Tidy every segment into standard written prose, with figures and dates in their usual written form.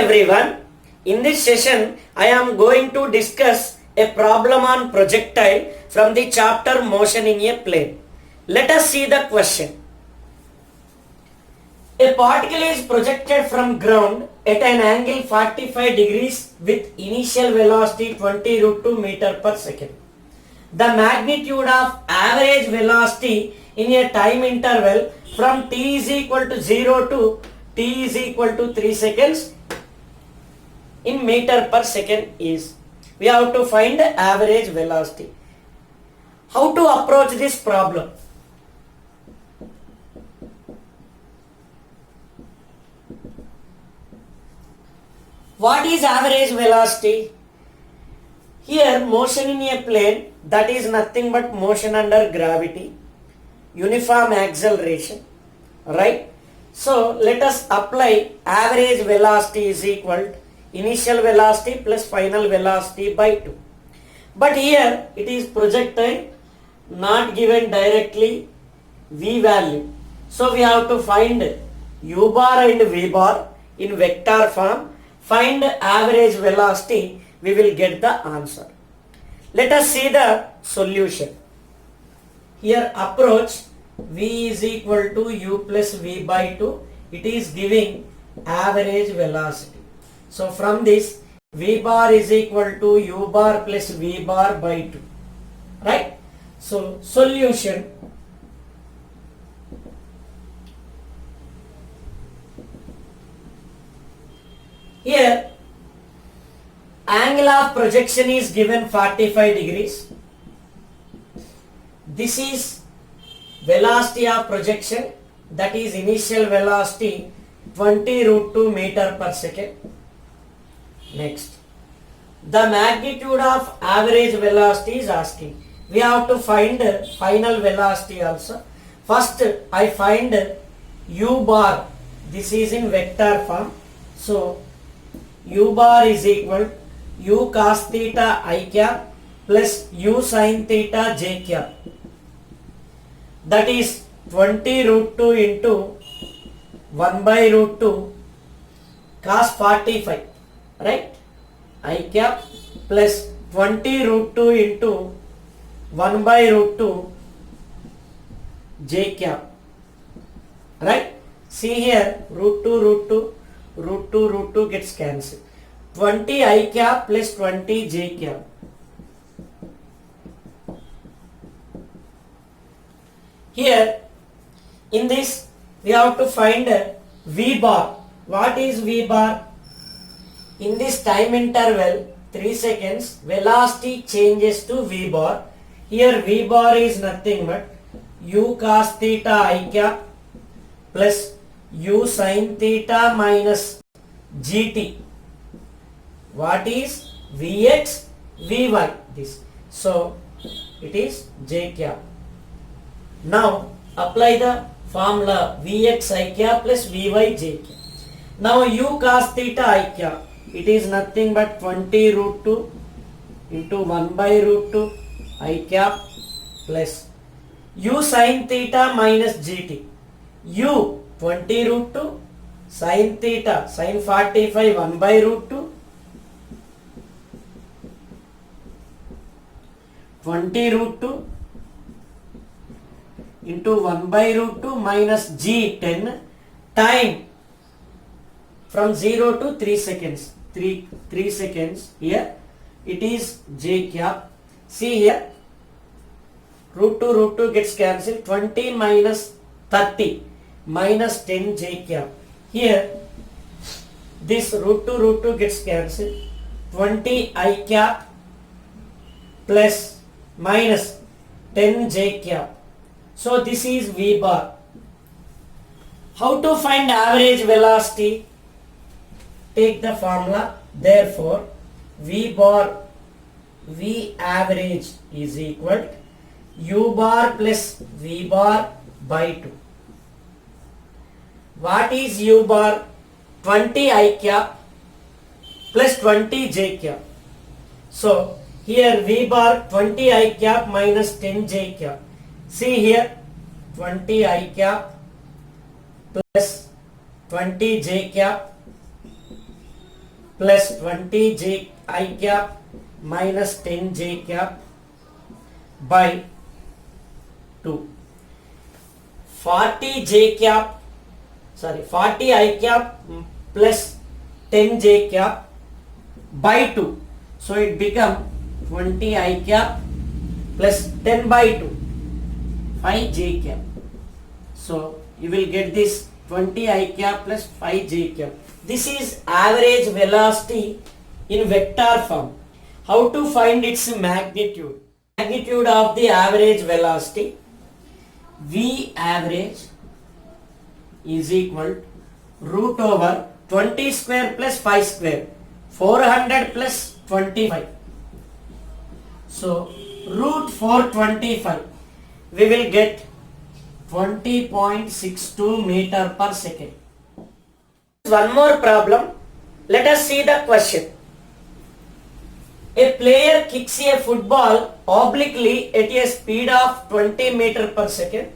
everyone. In this session, I am going to discuss a problem on projectile from the chapter Motion in a Plane. Let us see the question. A particle is projected from ground at an angle 45 degrees with initial velocity 20 root 2 meter per second. The magnitude of average velocity in a time interval from t is equal to 0 to t is equal to 3 seconds in meter per second is. We have to find the average velocity. How to approach this problem? What is average velocity? Here motion in a plane, that is nothing but motion under gravity, uniform acceleration, right? So let us apply average velocity is equal to initial velocity plus final velocity by 2. But here it is projectile, not given directly v value. So we have to find u bar and v bar in vector form. Find average velocity, we will get the answer. Let us see the solution. Here approach v is equal to u plus v by 2. It is giving average velocity. So from this v bar is equal to u bar plus v bar by 2. Right? So solution. Here angle of projection is given 45 degrees. This is velocity of projection, that is initial velocity 20 root 2 meter per second. Next, the magnitude of average velocity is asking. We have to find final velocity also. First I find u bar, this is in vector form. So u bar is equal u cos theta I cap plus u sin theta j cap, that is 20 root 2 into 1 by root 2 cos 45, right? I cap plus 20 root 2 into 1 by root 2 j cap, right? See here root 2 root 2 root 2 root 2 gets cancelled. 20 I cap plus 20 j cap. Here in this we have to find v bar. What is v bar? In this time interval 3 seconds, velocity changes to v bar. Here v bar is nothing but u cos theta I cap plus u sin theta minus gt. What is Vx, Vy? This. So it is j cap. Now apply the formula Vx I cap plus Vy j cap. Now u cos theta I cap, it is nothing but 20 root 2 into 1 by root 2 I cap plus u sin theta minus gt. U 20 root 2 sin theta sin 45 1 by root 2 20 root 2 into 1 by root 2 minus g 10 time from 0 to 3 seconds. 3 seconds here it is j cap. See here root 2 gets cancelled. 20 minus 30 minus 10 j cap. Here this root 2 gets cancelled. 20 I cap plus minus 10 j cap. So this is v bar. How to find average velocity? Take the formula. Therefore v bar, v average is equal to u bar plus v bar by 2. What is u bar? 20 I cap plus 20 j cap. So here v bar 20 I cap minus 10 j cap. See here 20 I cap plus 20 j cap plus 20 j I cap minus 10 j cap by 2. 40 j cap, 40 I cap plus 10 j cap by 2. So it become 20 I cap plus 10 by 2, 5 j cap. So you will get this 20 I cap plus 5 j cap. This is average velocity in vector form. How to find its magnitude? Magnitude of the average velocity, V average is equal to root over 20 square plus 5 square, 400 plus 25. So root 425, we will get 20.62 meter per second. One more problem. Let us see the question. A player kicks a football obliquely at a speed of 20 meter per second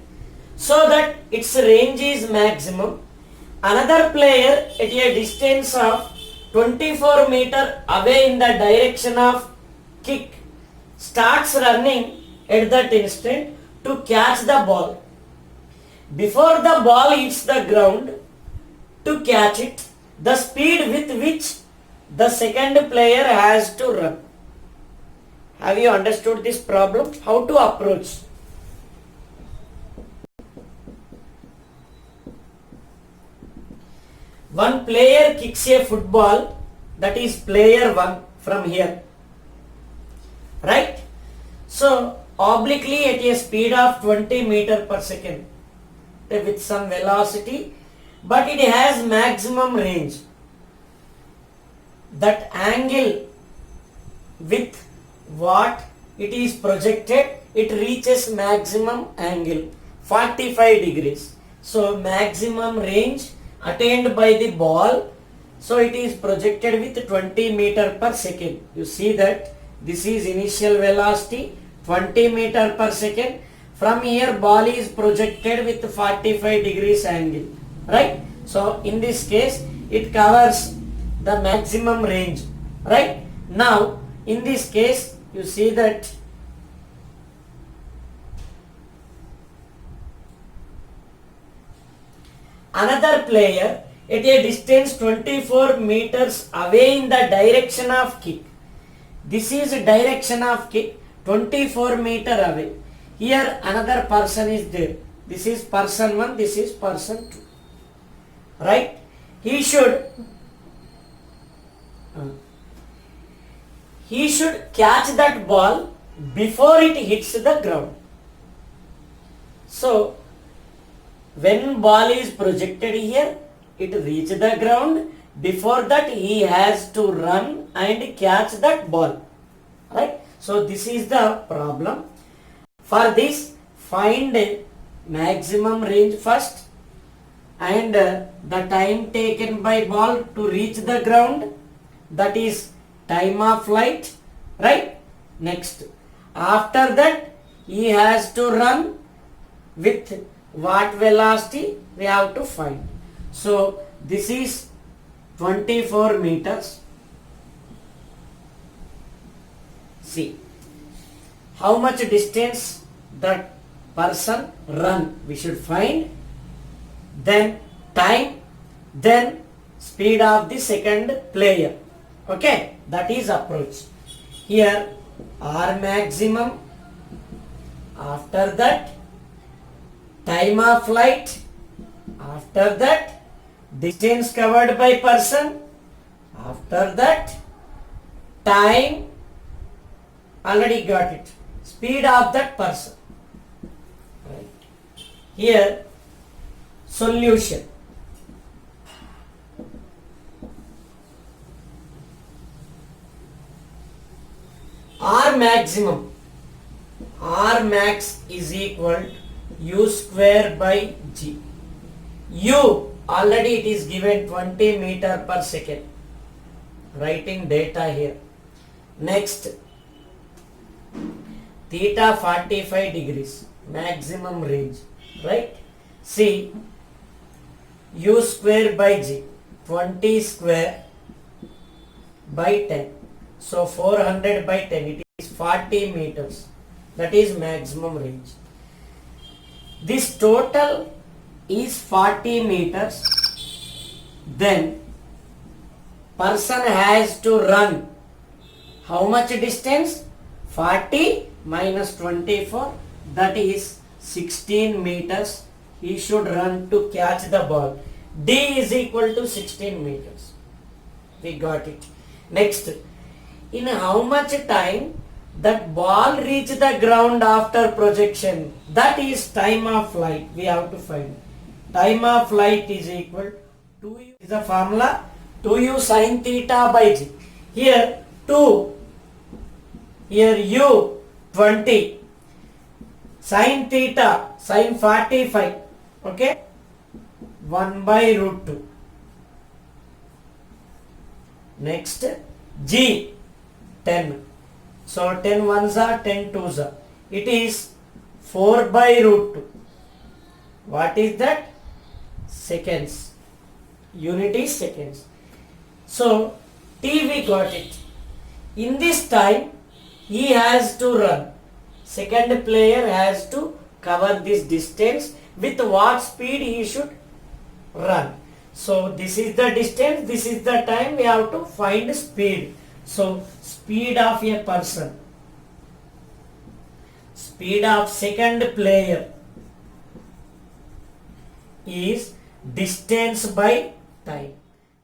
so that its range is maximum. Another player at a distance of 24 meter away in the direction of kick starts running at that instant to catch the ball. Before the ball hits the ground, to catch it, the speed with which the second player has to run. Have you understood this problem? How to approach? One player kicks a football, that is player 1 from here. Right? So, obliquely at a speed of 20 meter per second with some velocity, but it has maximum range. That angle with what it is projected, it reaches maximum angle 45 degrees. So maximum range attained by the ball, so it is projected with 20 meter per second. You see that this is initial velocity 20 meter per second. From here ball is projected with 45 degrees angle, right? So in this case it covers the maximum range, right? Now in this case you see that another player at a distance 24 meters away in the direction of kick. This is direction of kick, 24 meter away. Here another person is there. This is person 1, this is person 2. Right? He should catch that ball before it hits the ground. So when ball is projected here, it reaches the ground. Before that he has to run and catch that ball. Right? So this is the problem. For this, find maximum range first and the time taken by ball to reach the ground, that is time of flight, right? Next, after that he has to run with what velocity we have to find. So this is 24 meters. See how much distance that person run, we should find, then time, then speed of the second player. Okay, that is approach. Here R maximum, after that time of flight, after that distance covered by person, after that time, already got it, speed of that person. Right. Here solution. R maximum, R max is equal to U square by G. U already it is given 20 meter per second. Writing data here. Next, theta 45 degrees, maximum range, right? See, U square by G, 20 square by 10. So 400 by 10, it is 40 meters. That is maximum range. This total is 40 meters. Then person has to run how much distance? 40 minus 24, that is 16 meters. He should run to catch the ball. D is equal to 16 meters. We got it. Next, in how much time that ball reach the ground after projection? That is time of flight. We have to find. Time of flight is equal to 2u is the formula, 2u sin theta by g. Here 2, here u 20, sin theta, sin 45, okay, 1 by root 2. Next, g 10. So 10 ones are 10 twos are. It is 4 by root 2. What is that? Seconds. Unit is seconds. So T we got it. In this time he has to run. Second player has to cover this distance. With what speed he should run? So this is the distance, this is the time, we have to find speed. So speed of a person, speed of second player is distance by time.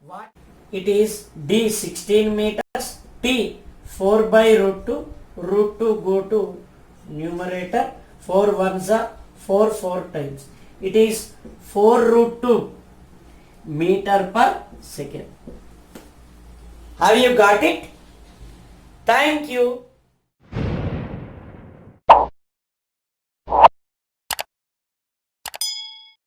What? It is D 16 meters, T 4 by root 2, root 2 go to numerator, 4 ones are 4 times. It is 4 root 2 meter per second. Have you got it? Thank you.